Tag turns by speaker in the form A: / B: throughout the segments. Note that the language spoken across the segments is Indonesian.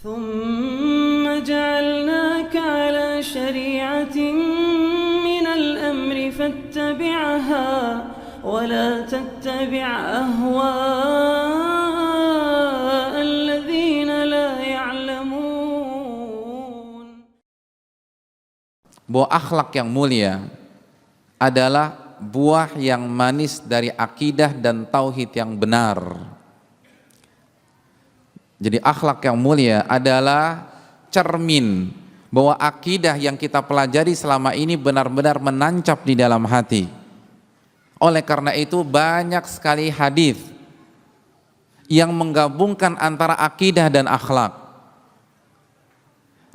A: ثم جعلناك على شريعة من الأمر فاتبعها ولا تتبع أهواء الذين لا يعلمون.
B: Bahwa akhlak yang mulia adalah buah yang manis dari akidah dan tauhid yang benar. Jadi akhlak yang mulia adalah cermin bahwa akidah yang kita pelajari selama ini benar-benar menancap di dalam hati. Oleh karena itu banyak sekali hadis yang menggabungkan antara akidah dan akhlak.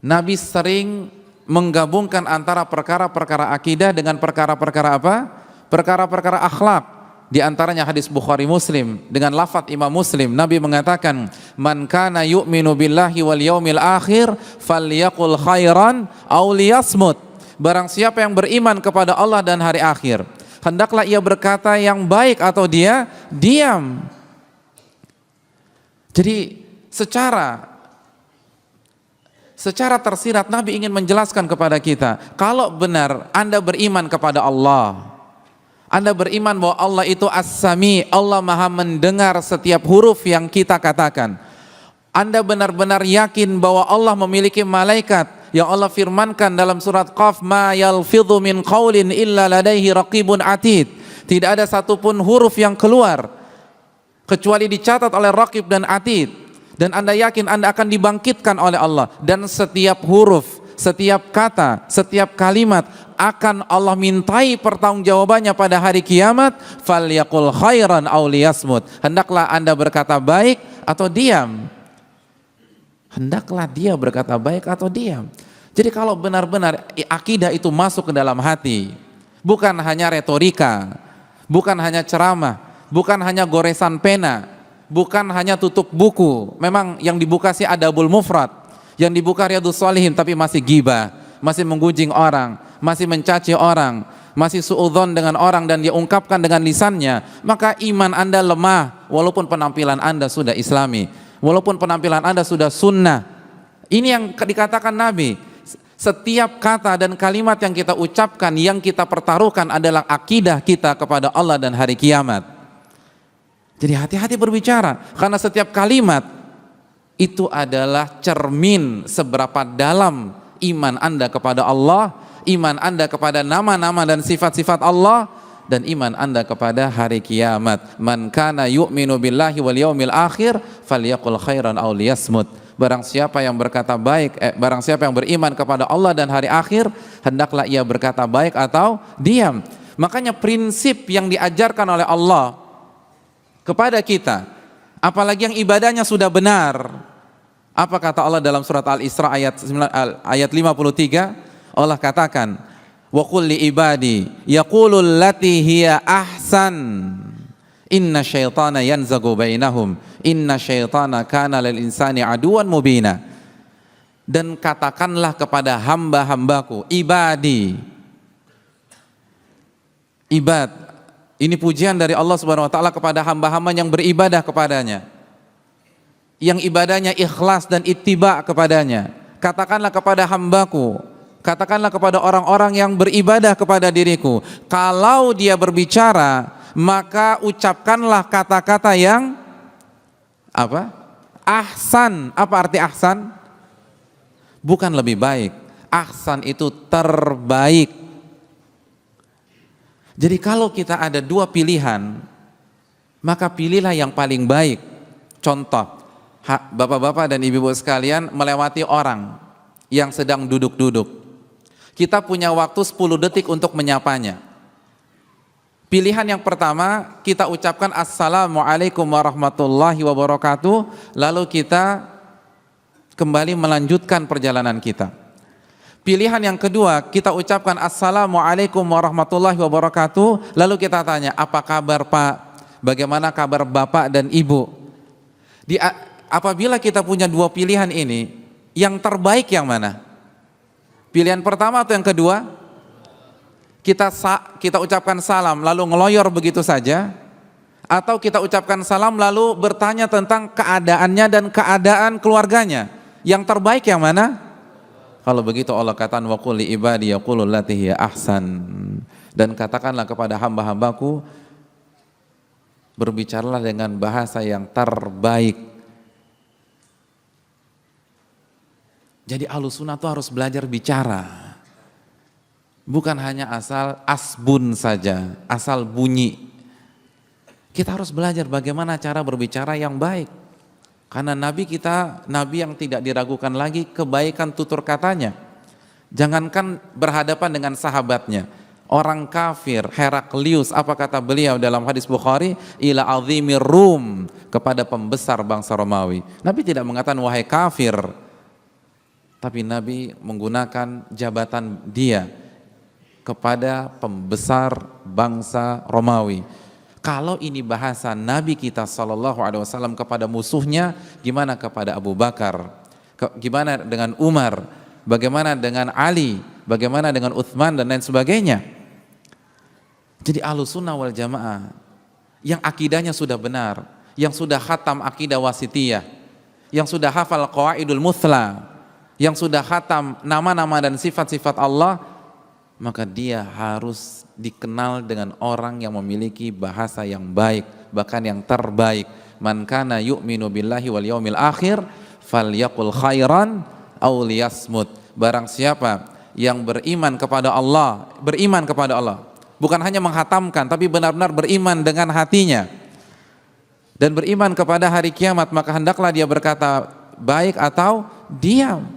B: Nabi sering menggabungkan antara perkara-perkara akidah dengan perkara-perkara apa? Perkara-perkara akhlak. Di antaranya hadis Bukhari Muslim dengan lafaz Imam Muslim, Nabi mengatakan, "Man kana yu'minu billahi wal yaumil akhir falyaqul khairan aw liyasmut." Barang siapa yang beriman kepada Allah dan hari akhir, hendaklah ia berkata yang baik atau dia diam. Jadi secara tersirat Nabi ingin menjelaskan kepada kita, kalau benar Anda beriman kepada Allah, Anda beriman bahwa Allah itu As-Sami, Allah Maha mendengar setiap huruf yang kita katakan. Anda benar-benar yakin bahwa Allah memiliki malaikat yang Allah firmankan dalam surat Qaf, ma yalfidhu min qaulin illa ladaihi raqibun atid. Tidak ada satupun huruf yang keluar kecuali dicatat oleh Raqib dan Atid. Dan Anda yakin Anda akan dibangkitkan oleh Allah, dan setiap huruf, setiap kata, setiap kalimat akan Allah mintai pertanggungjawabannya pada hari kiamat. Falyaqul khairan aw liyasmut. Hendaklah Anda berkata baik atau diam. Hendaklah dia berkata baik atau diam. Jadi kalau benar-benar akidah itu masuk ke dalam hati, bukan hanya retorika, bukan hanya ceramah, bukan hanya goresan pena, bukan hanya tutup buku. Memang yang dibuka sih Adabul Mufrad, yang dibuka Riyadhus Shalihin, tapi masih gibah, masih menggunjing orang, masih mencaci orang, masih suudzon dengan orang dan dia ungkapkan dengan lisannya, maka iman Anda lemah walaupun penampilan Anda sudah islami, walaupun penampilan Anda sudah sunnah. Ini yang dikatakan Nabi, setiap kata dan kalimat yang kita ucapkan, yang kita pertaruhkan adalah akidah kita kepada Allah dan hari kiamat. Jadi hati-hati berbicara, karena setiap kalimat itu adalah cermin seberapa dalam iman Anda kepada Allah, iman Anda kepada nama-nama dan sifat-sifat Allah, dan iman Anda kepada hari kiamat. Man kana yu'minu billahi wal yaumil akhir falyaqul khairan aw liyasmut. Barang siapa yang berkata baik, barang siapa yang beriman kepada Allah dan hari akhir, hendaklah ia berkata baik atau diam. Makanya prinsip yang diajarkan oleh Allah kepada kita, apalagi yang ibadahnya sudah benar. Apa kata Allah dalam surat Al-Isra ayat 53? Allah katakan, wa qul li ibadi yaqulul lati hiya ahsan inna syaitana yanzagu bainahum inna syaitana kana lil insani aduwan mubina. Dan katakanlah kepada hamba-hambaku, ibadi, ibad, ini pujian dari Allah Subhanahu wa taala kepada hamba-hamba yang beribadah kepadanya, yang ibadahnya ikhlas dan ittiba kepadanya. Katakanlah kepada hambaku, katakanlah kepada orang-orang yang beribadah kepada diriku, kalau dia berbicara, maka ucapkanlah kata-kata yang apa? Ahsan. Apa arti ahsan? Bukan lebih baik. Ahsan itu terbaik. Jadi kalau kita ada dua pilihan, maka pilihlah yang paling baik. Contoh, bapak-bapak dan ibu-ibu sekalian melewati orang yang sedang duduk-duduk. Kita punya waktu 10 detik untuk menyapanya. Pilihan yang pertama, kita ucapkan Assalamualaikum warahmatullahi wabarakatuh, lalu kita kembali melanjutkan perjalanan kita. Pilihan yang kedua, kita ucapkan Assalamualaikum warahmatullahi wabarakatuh, lalu kita tanya, apa kabar Pak? Bagaimana kabar Bapak dan Ibu? Apabila kita punya dua pilihan ini, yang terbaik yang mana? Pilihan pertama atau yang kedua? Kita ucapkan salam lalu ngeloyor begitu saja, atau kita ucapkan salam lalu bertanya tentang keadaannya dan keadaan keluarganya. Yang terbaik yang mana? Kalau begitu Allah katakan wa qul li ibadi yaqulu allati hiya ahsan. Dan katakanlah kepada hamba-hambaku, berbicaralah dengan bahasa yang terbaik. Jadi Ahlussunnah itu harus belajar bicara. Bukan hanya asal asbun saja, asal bunyi. Kita harus belajar bagaimana cara berbicara yang baik. Karena Nabi kita, Nabi yang tidak diragukan lagi kebaikan tutur katanya. Jangankan berhadapan dengan sahabatnya, orang kafir, Heraklius, apa kata beliau dalam hadis Bukhari? Ila azimir Rum, kepada pembesar bangsa Romawi. Nabi tidak mengatakan wahai kafir, tapi Nabi menggunakan jabatan dia kepada pembesar bangsa Romawi. Kalau ini bahasa Nabi kita SAW kepada musuhnya, gimana kepada Abu Bakar? Gimana dengan Umar? Bagaimana dengan Ali? Bagaimana dengan Uthman dan lain sebagainya? Jadi Ahlussunnah wal Jamaah yang akidahnya sudah benar, yang sudah khatam akidah wasitiyah, yang sudah hafal qawaidul muthla, yang sudah khatam nama-nama dan sifat-sifat Allah, maka dia harus dikenal dengan orang yang memiliki bahasa yang baik, bahkan yang terbaik. Man kana yu'minu billahi wal yaumil akhir falyaqul khairan aw liyasmut. Barang siapa yang beriman kepada Allah, bukan hanya menghatamkan tapi benar-benar beriman dengan hatinya dan beriman kepada hari kiamat, maka hendaklah dia berkata baik atau diam.